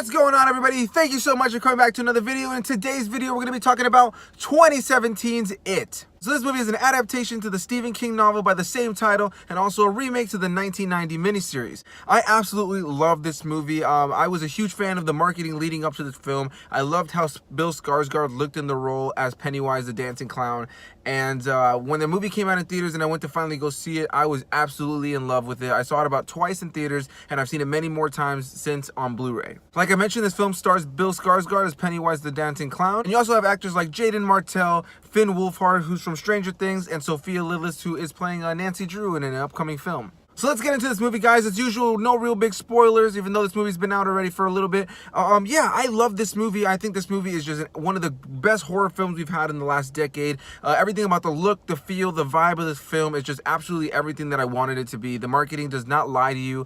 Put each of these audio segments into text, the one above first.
What's going on, everybody? Thank you so much for coming back to another video. In today's video, we're going to be talking about 2017's It. So this movie is an adaptation to the Stephen King novel by the same title and also a remake to the 1990 miniseries. I absolutely love this movie. I was a huge fan of the marketing leading up to this film. I loved how Bill Skarsgård looked in the role as Pennywise the dancing clown. And when the movie came out in theaters and I went to finally go see it, I was absolutely in love with it. I saw it about twice in theaters, and I've seen it many more times since on Blu-ray. Like I mentioned, this film stars Bill Skarsgård as Pennywise the dancing clown. And you also have actors like Jaeden Martell, Finn Wolfhard, who's from Stranger Things, and Sophia Lillis, who is playing Nancy Drew in an upcoming film. So let's get into this movie, guys. As usual, no real big spoilers, even though this movie's been out already for a little bit. Yeah, I love this movie. I think this movie is just one of the best horror films we've had in the last decade. Everything about the look, the feel, the vibe of this film is just absolutely everything that I wanted it to be. The marketing does not lie to you.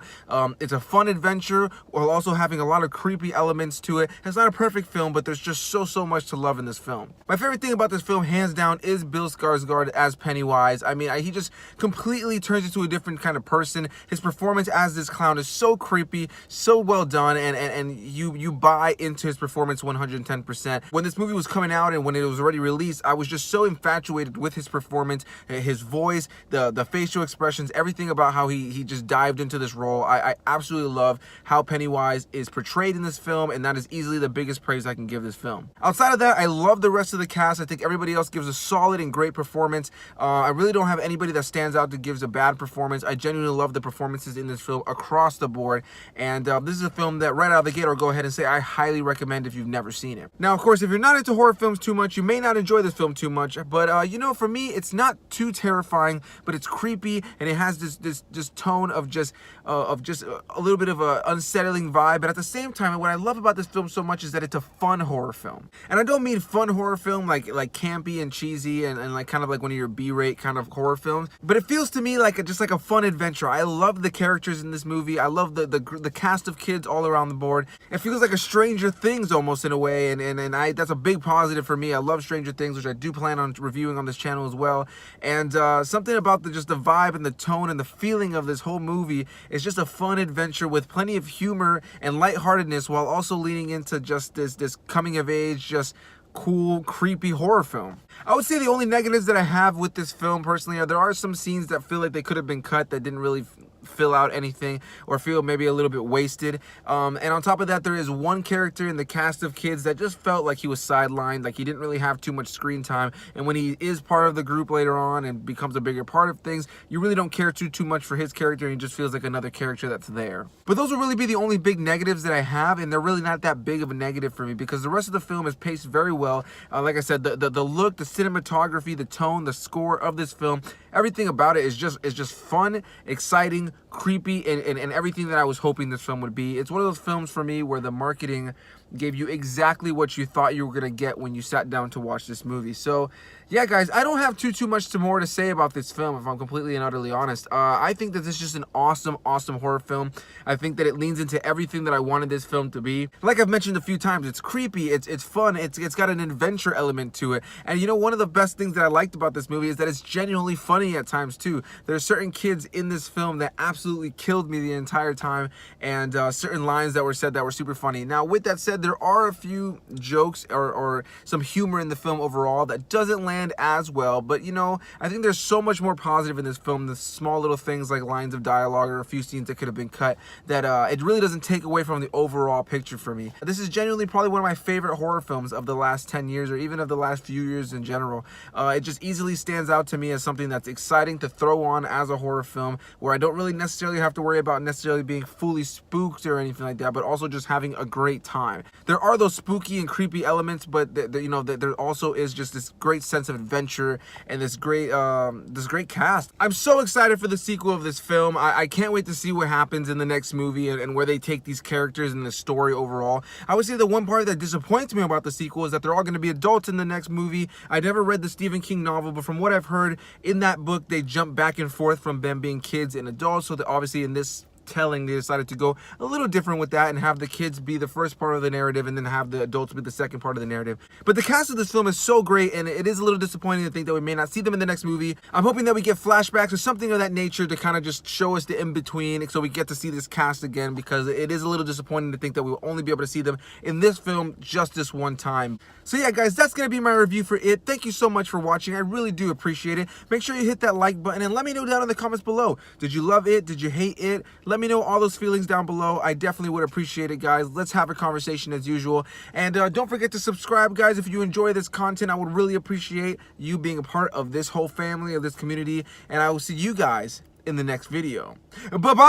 It's a fun adventure while also having a lot of creepy elements to it. It's not a perfect film, but there's just so much to love in this film. My favorite thing about this film, hands down, is Bill Skarsgård as Pennywise. I mean, he just completely turns into a different kind of person. His performance as this clown is so creepy, so well done, and you buy into his performance 110%. When this movie was coming out and when it was already released, I was just so infatuated with his performance, his voice, the facial expressions, everything about how he just dived into this role. I absolutely love how Pennywise is portrayed in this film, and that is easily the biggest praise I can give this film. Outside of that, I love the rest of the cast. I think everybody else gives a solid and great performance. I really don't have anybody that stands out that gives a bad performance. I genuinely love the performances in this film across the board, and this is a film that right out of the gate, I'll go ahead and say I highly recommend if you've never seen it. Now, of course, if you're not into horror films too much, you may not enjoy this film too much, but you know, for me, it's not too terrifying, but it's creepy, and it has this tone of just a little bit of a unsettling vibe. But at the same time, what I love about this film so much is that it's a fun horror film, and I don't mean fun horror film like campy and cheesy and like kind of like one of your B-rate kind of horror films, but it feels to me like just like a fun adventure. I love the characters in this movie. I love the cast of kids all around the board. It feels like a Stranger Things almost in a way, and that's a big positive for me. I love Stranger Things, which I do plan on reviewing on this channel as well. And something about just the vibe and the tone and the feeling of this whole movie is just a fun adventure with plenty of humor and lightheartedness, while also leaning into just this coming of age, just cool, creepy horror film. I would say the only negatives that I have with this film personally are there are some scenes that feel like they could have been cut that didn't really fill out anything or feel maybe a little bit wasted. And on top of that, there is one character in the cast of kids that just felt like he was sidelined, like he didn't really have too much screen time. And when he is part of the group later on and becomes a bigger part of things, you really don't care too much for his character, and he just feels like another character that's there. But those will really be the only big negatives that I have, and they're really not that big of a negative for me because the rest of the film is paced very well. Like I said, the look, the cinematography, the tone, the score of this film, everything about it is just fun, exciting, creepy, and everything that I was hoping this film would be. It's one of those films for me where the marketing gave you exactly what you thought you were going to get when you sat down to watch this movie. So yeah, guys, I don't have too much more to say about this film, if I'm completely and utterly honest. I think that this is just an awesome horror film. I think that it leans into everything that I wanted this film to be. Like I've mentioned a few times, it's creepy, it's fun, it's got an adventure element to it. And you know, one of the best things that I liked about this movie is that it's genuinely funny at times too. There are certain kids in this film that absolutely killed me the entire time, and certain lines that were said that were super funny. Now, with that said, there are a few jokes or some humor in the film overall that doesn't land as well, but you know, I think there's so much more positive in this film, the small little things like lines of dialogue or a few scenes that could have been cut, that it really doesn't take away from the overall picture for me. This is genuinely probably one of my favorite horror films of the last 10 years or even of the last few years in general. It just easily stands out to me as something that's exciting to throw on as a horror film, where I don't really necessarily have to worry about necessarily being fully spooked or anything like that, but also just having a great time. There are those spooky and creepy elements, but you know, there also is just this great sense of adventure and this great cast. I'm so excited for the sequel of this film. I can't wait to see what happens in the next movie and where they take these characters and the story overall. I would say the one part that disappoints me about the sequel is that they're all going to be adults in the next movie. I never read the Stephen King novel, but from what I've heard in that book, they jump back and forth from them being kids and adults, so that obviously in this telling, they decided to go a little different with that and have the kids be the first part of the narrative and then have the adults be the second part of the narrative. But the cast of this film is so great, and it is a little disappointing to think that we may not see them in the next movie. I'm hoping that we get flashbacks or something of that nature to kind of just show us the in-between so we get to see this cast again, because it is a little disappointing to think that we will only be able to see them in this film just this one time. So yeah, guys, that's going to be my review for It. Thank you so much for watching. I really do appreciate it. Make sure you hit that like button and let me know down in the comments below. Did you love it? Did you hate it? Let me know all those feelings down below. I definitely would appreciate it, guys. Let's have a conversation as usual. And don't forget to subscribe, guys. If you enjoy this content, I would really appreciate you being a part of this whole family, of this community. And I will see you guys in the next video. Bye-bye!